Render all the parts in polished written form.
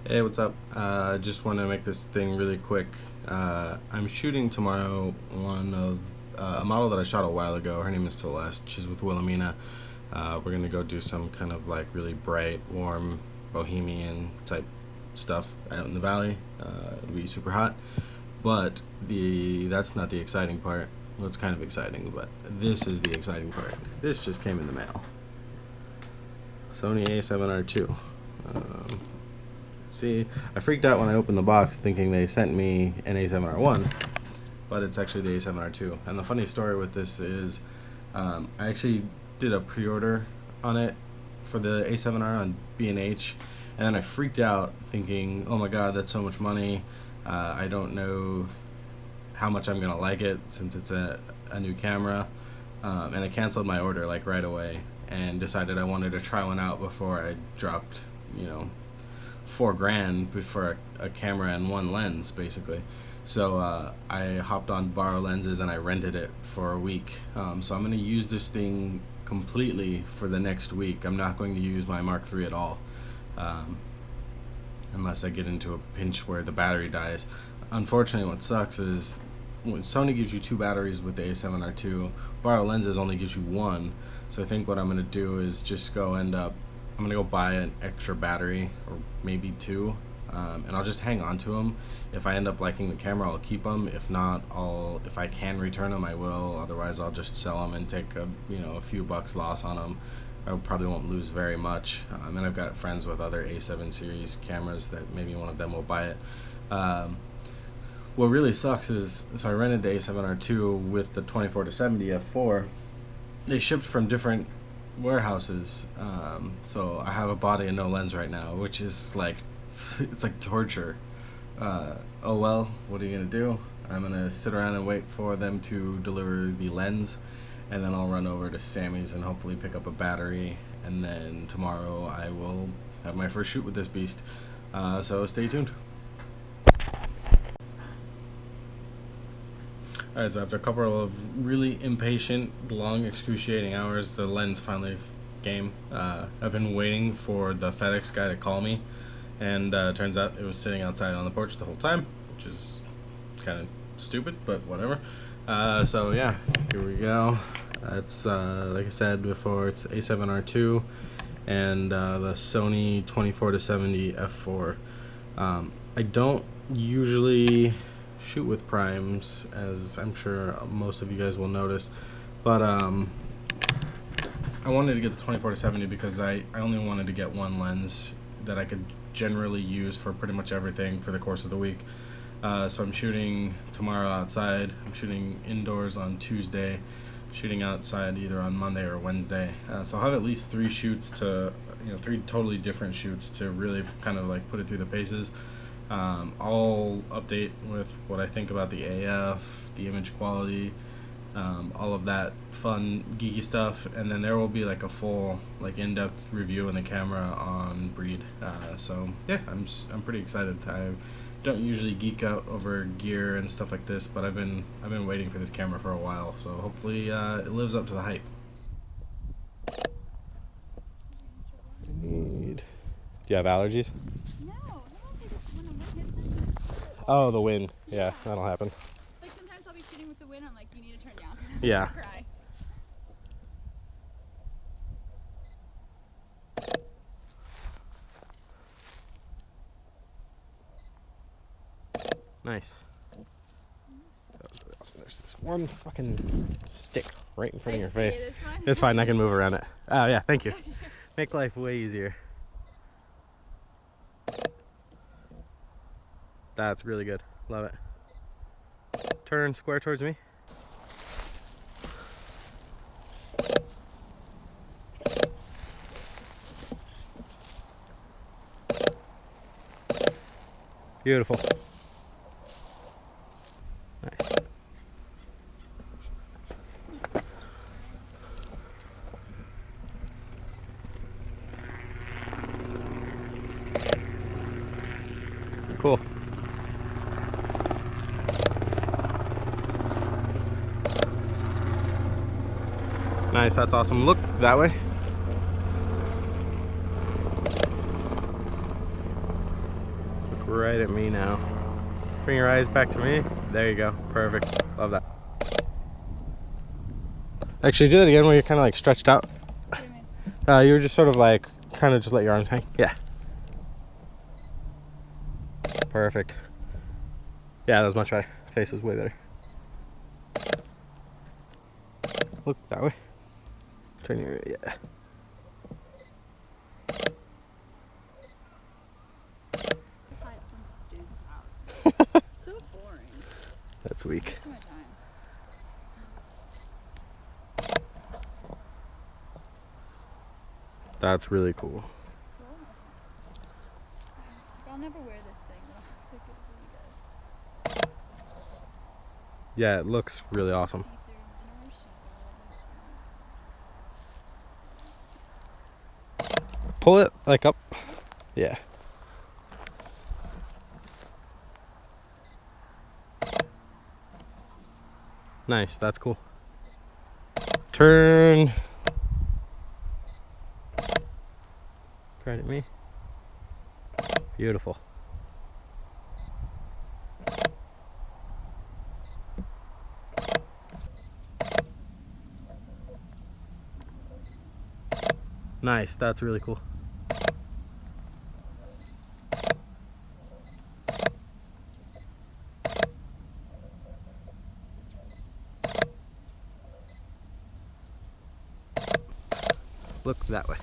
Hey, what's up? Just want to make this thing really quick. I'm shooting tomorrow a model that I shot a while ago. Her name is Celeste. She's with Wilhelmina. We're gonna go do some kind of like really bright, warm, bohemian type stuff out in the valley. It'll be super hot, but that's not the exciting part. Well, it's kind of exciting, but this is the exciting part. This just came in the mail. Sony A7RII. See, I freaked out when I opened the box thinking they sent me an A7R1, but it's actually the A7R2. And the funny story with this is I actually did a pre-order on it for the A7R on B&H, and then I freaked out thinking, oh my god, that's so much money. I don't know how much I'm gonna like it since it's a new camera, and I canceled my order like right away and decided I wanted to try one out before I dropped, you know, $4,000 for a camera and one lens basically. So I hopped on Borrow Lenses and I rented it for a week. So I'm going to use this thing completely for the next week. I'm not going to use my Mark III at all, unless I get into a pinch where the battery dies. Unfortunately, what sucks is when Sony gives you 2 batteries with the A7R2, Borrow Lenses only gives you 1. So I think what I'm going to do is just I'm gonna go buy an extra battery, or maybe 2, and I'll just hang on to them. If I end up liking the camera, I'll keep them. If not, if I can return them, I will. Otherwise, I'll just sell them and take a few bucks loss on them. I probably won't lose very much. And I've got friends with other A7 series cameras that maybe one of them will buy it. What really sucks is, so I rented the A7R2 with the 24-70 f4. They shipped from different warehouses, so I have a body and no lens right now, which is like, it's like torture. Oh well, what are you gonna do? I'm gonna sit around and wait for them to deliver the lens, and then I'll run over to Sammy's and hopefully pick up a battery, and then tomorrow I will have my first shoot with this beast. So stay tuned. Alright, so after a couple of really impatient, long, excruciating hours, the lens finally came. I've been waiting for the FedEx guy to call me, and turns out it was sitting outside on the porch the whole time, which is kind of stupid, but whatever. So yeah, here we go. It's like I said before, it's A7R2 and the Sony 24-70 f4. I don't usually shoot with primes, as I'm sure most of you guys will notice, but I wanted to get the 24-70 because I only wanted to get one lens that I could generally use for pretty much everything for the course of the week. So I'm shooting tomorrow outside, I'm shooting indoors on Tuesday, shooting outside either on Monday or Wednesday. So I'll have at least 3 shoots to, 3 totally different shoots to really kind of like put it through the paces. I'll update with what I think about the AF, the image quality, all of that fun geeky stuff, and then there will be like a full like in-depth review in the camera on Breed. So yeah, I'm pretty excited. I don't usually geek out over gear and stuff like this, but I've been waiting for this camera for a while, so hopefully it lives up to the hype. Do you have allergies? Oh, the wind. Yeah, that'll happen. Like sometimes I'll be shooting with the wind, I'm like, you need to turn down. Yeah. Cry. Nice. There's this one fucking stick right in front of your face. It's fine. It's fine, I can move around it. Oh yeah, thank you. Make life way easier. That's really good. Love it. Turn square towards me. Beautiful. Nice. Cool. Nice, that's awesome. Look that way. right at me now. Bring your eyes back to me. There you go. Perfect. Love that. Actually, do that again where you're kind of like stretched out. What do you mean? You were just sort of like, kind of just let your arms hang. Yeah. Perfect. Yeah, that was much better. Face was way better. Look that way. Turn your, yeah. Find some dude's house. So boring. That's weak. Too much time. That's really cool. Cool. I'll never wear this thing though. It's like it really good. Yeah, it looks really awesome. See-through inner shadow. Pull it like up. Yeah. Nice, that's cool. Turn. Right at me. Beautiful. Nice, that's really cool. Look that way.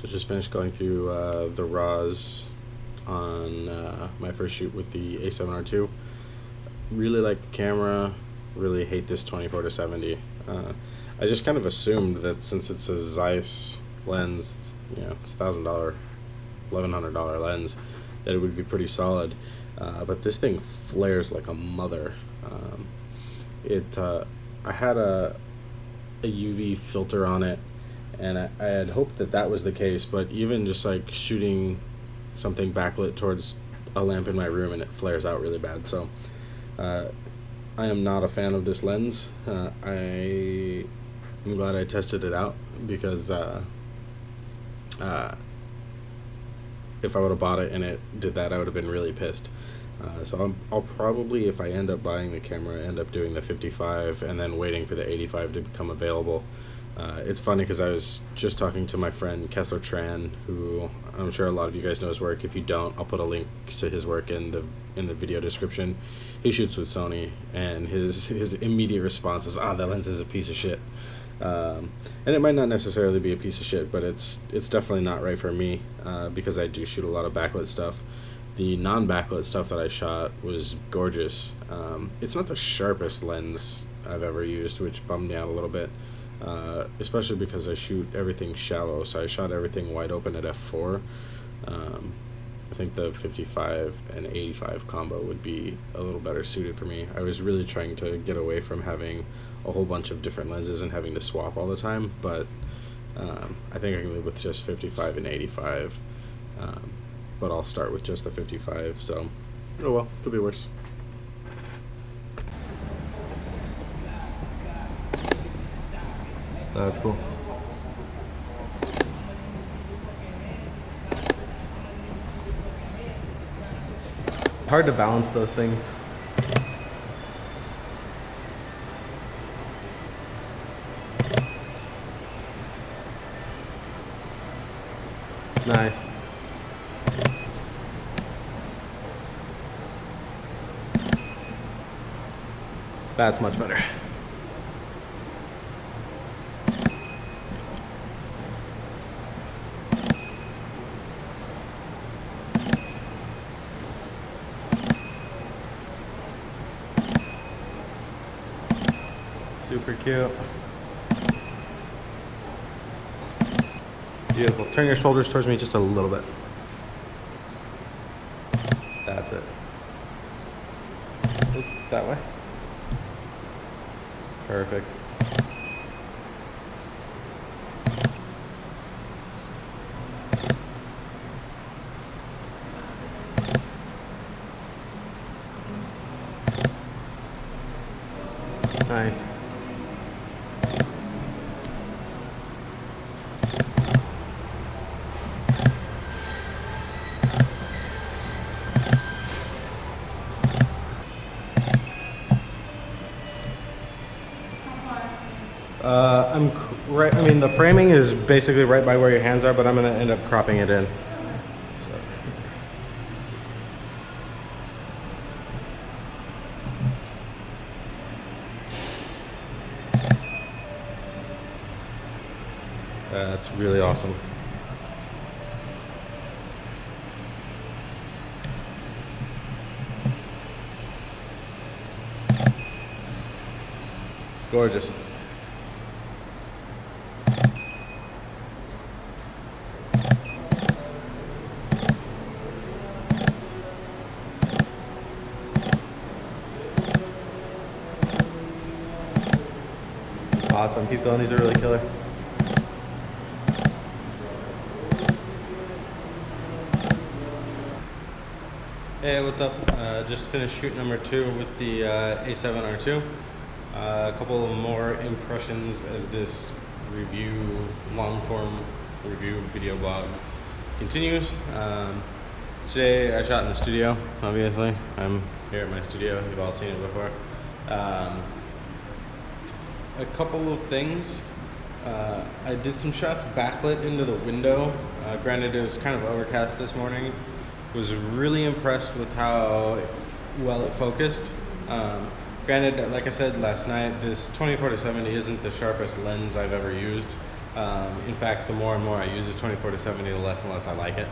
So just finished going through the RAWs on my first shoot with the A7R II. Really like the camera, really hate this 24-70. I just kind of assumed that since it's a Zeiss lens, it's, you know, it's $1,000, $1,100 lens, that it would be pretty solid. But this thing flares like a mother. I had a UV filter on it, and I had hoped that that was the case, but even just like shooting something backlit towards a lamp in my room and it flares out really bad. So I am not a fan of this lens. I am glad I tested it out, because if I would have bought it and it did that, I would have been really pissed. So I'll probably, if I end up buying the camera, end up doing the 55 and then waiting for the 85 to become available. It's funny because I was just talking to my friend Kessler Tran, who I'm sure a lot of you guys know his work. If you don't, I'll put a link to his work in the video description. He shoots with Sony, and his immediate response is, "Ah, that lens is a piece of shit." And it might not necessarily be a piece of shit, but it's definitely not right for me, because I do shoot a lot of backlit stuff. The non-backlit stuff that I shot was gorgeous. It's not the sharpest lens I've ever used, which bummed me out a little bit, especially because I shoot everything shallow, so I shot everything wide open at f4. I think the 55 and 85 combo would be a little better suited for me. I was really trying to get away from having a whole bunch of different lenses and having to swap all the time, but I think I can live with just 55 and 85. But I'll start with just the 55, so oh well, could be worse. That's cool. Hard to balance those things. Nice. That's much better. Super cute. Beautiful. Turn your shoulders towards me just a little bit. That's it. Oop, that way. Perfect. Nice. Right. I mean, the framing is basically right by where your hands are, but I'm gonna end up cropping it in. That's really awesome. Gorgeous. Awesome. Keep going. These are really killer. Hey, what's up? Just finished shoot number 2 with the A7RII. A couple of more impressions as this long form review video blog continues. Today I shot in the studio, obviously. I'm here at my studio, you've all seen it before. A couple of things. I did some shots backlit into the window. Granted, it was kind of overcast this morning. Was really impressed with how well it focused. Granted, like I said last night, this 24-70 isn't the sharpest lens I've ever used. In fact, the more and more I use this 24-70, the less and less I like it.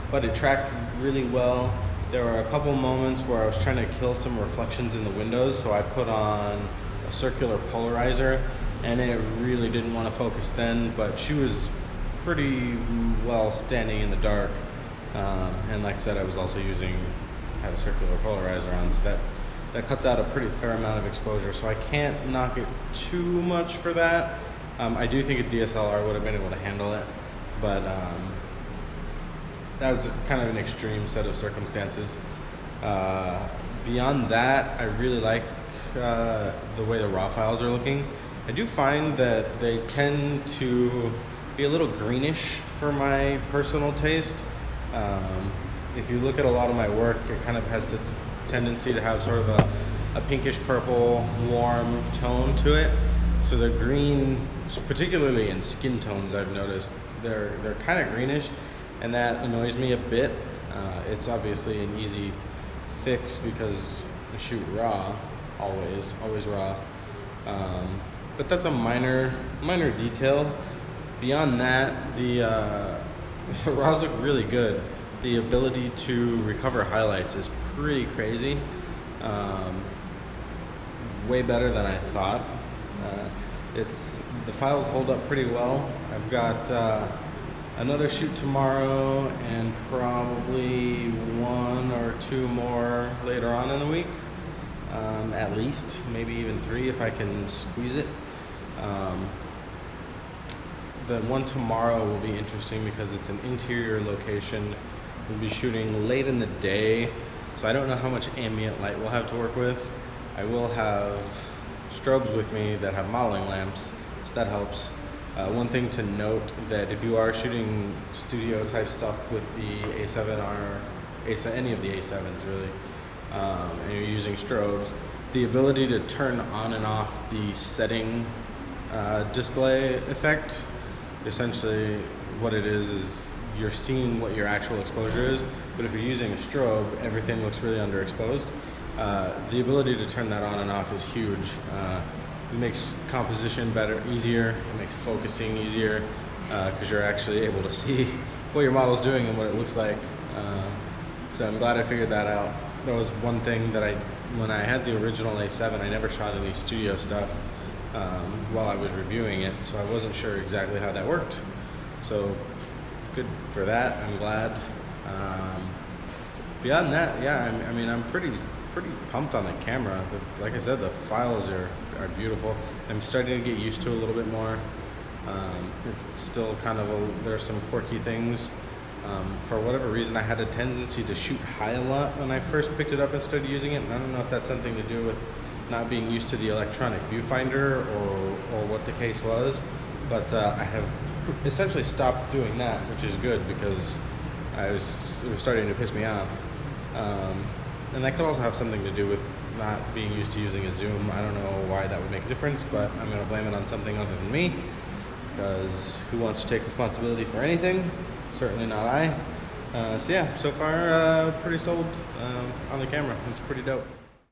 But it tracked really well. There were a couple moments where I was trying to kill some reflections in the windows, so I put on a circular polarizer, and it really didn't want to focus then, but she was pretty well standing in the dark. And like I said, I was also had a circular polarizer on, so that cuts out a pretty fair amount of exposure, so I can't knock it too much for that. I do think a DSLR would have been able to handle it, but that was kind of an extreme set of circumstances. Beyond that, I really like the way the raw files are looking. I do find that they tend to be a little greenish for my personal taste. If you look at a lot of my work, it kind of has the tendency to have sort of a pinkish purple warm tone to it. So the green, particularly in skin tones, I've noticed they're kind of greenish, and that annoys me a bit. It's obviously an easy fix because I shoot raw, always raw. But that's a minor detail. Beyond that, the raws look really good. The ability to recover highlights is pretty crazy. Way better than I thought. The files hold up pretty well. I've got another shoot tomorrow and probably 1 or 2 more later on in the week. At least, maybe even 3 if I can squeeze it. The one tomorrow will be interesting because it's an interior location. We'll be shooting late in the day, so I don't know how much ambient light we'll have to work with. I will have strobes with me that have modeling lamps, so that helps. One thing to note, that if you are shooting studio type stuff with the A7R, any of the A7s really, and you're using strobes, the ability to turn on and off the setting display effect, essentially what it is you're seeing what your actual exposure is, but if you're using a strobe, everything looks really underexposed. The ability to turn that on and off is huge. It makes composition better, easier, it makes focusing easier, because you're actually able to see what your model's doing and what it looks like. So I'm glad I figured that out. That was one thing that when I had the original A7, I never shot any studio stuff while I was reviewing it, so I wasn't sure exactly how that worked. So good for that, I'm glad. Beyond that, yeah, I mean, I'm pretty pumped on the camera. Like I said, the files are beautiful. I'm starting to get used to it a little bit more. It's still kind of there's some quirky things. For whatever reason, I had a tendency to shoot high a lot when I first picked it up and started using it, and I don't know if that's something to do with not being used to the electronic viewfinder or what the case was, but I have essentially stopped doing that, which is good because it was starting to piss me off. And that could also have something to do with not being used to using a zoom. I don't know why that would make a difference, but I'm going to blame it on something other than me, because who wants to take responsibility for anything? Certainly not I. So yeah, so far pretty sold on the camera. It's pretty dope.